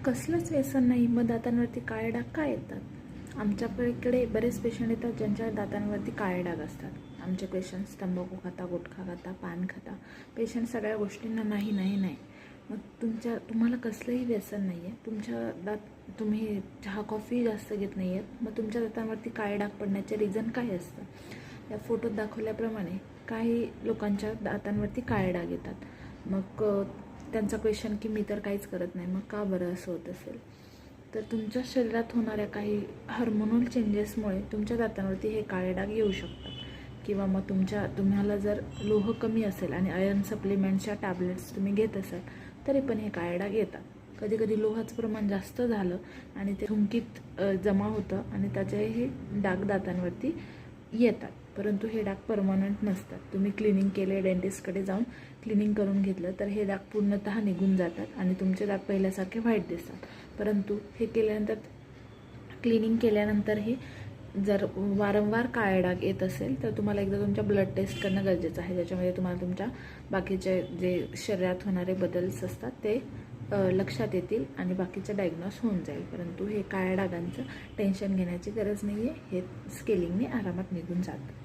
कसलंच व्यसन नाही, मग दातांवरती काळे डाग का येतात? आमच्याकडे बरेच पेशंट येतात ज्यांच्या दातांवरती काळे डाग असतात. आमचे पेशंट्स तंबाखू खाता, गुटखा खाता, पान खाता. पेशंट सगळ्या गोष्टींना नाही नाही नाही. मग तुम्हाला कसलंही व्यसन नाही आहे, तुम्ही चहा कॉफी जास्त घेत नाही आहेत, मग तुमच्या दातांवरती काळे डाग पडण्याचे रिझन काय असतं? या फोटोत दाखवल्याप्रमाणे काही लोकांच्या दातांवरती काळे डाग येतात. मग त्यांचा क्वेश्चन की मी तर काहीच करत नाही, मग का बरं असं होत असेल? तर तुमच्या शरीरात होणाऱ्या काही हार्मोनल चेंजेसमुळे तुमच्या दातांवरती हे काळे डाग येऊ शकतात. किंवा मग तुम्हाला जर लोह कमी असेल आणि आयर्न सप्लिमेंट्सच्या टॅबलेट्स तुम्ही घेत असाल तरी पण हे काळे डाग येतात. कधी कधी लोहाचं प्रमाण जास्त झालं आणि ते थुंकीत जमा होतं आणि त्याचेही डाग दातांवरती येतात. परंतु हे डाग परमनंट नसतात. तुम्ही क्लिनिंग केले, डेंटिस्टकडे जाऊन क्लिनिंग करून घेतलं तर हे डाग पूर्णतः निघून जातात आणि तुमचे दात पहिल्यासारखे व्हाईट दिसतात. परंतु हे क्लिनिंग केल्यानंतर हे जर वारंवार काळे डाग येत असेल तर तुम्हाला एकदा तुमच्या ब्लड टेस्ट करणं गरजेचं आहे, ज्याच्यामध्ये तुम्हाला तुमच्या बाकीचे जे शरीरात होणारे बदल्स असतात ते लक्षात येतील आणि बाकीचं डायग्नोस होऊन जाईल. परंतु हे काळ्या डागांचं टेन्शन घेण्याची गरज नाही आहे, हे स्केलिंगने आरामात निघून जातं.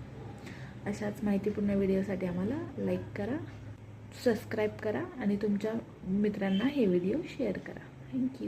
अशाच माहितीपूर्ण व्हिडिओसाठी आम्हाला लाईक करा, सबस्क्राईब करा आणि तुमच्या मित्रांना हे व्हिडिओ शेअर करा. थँक्यू.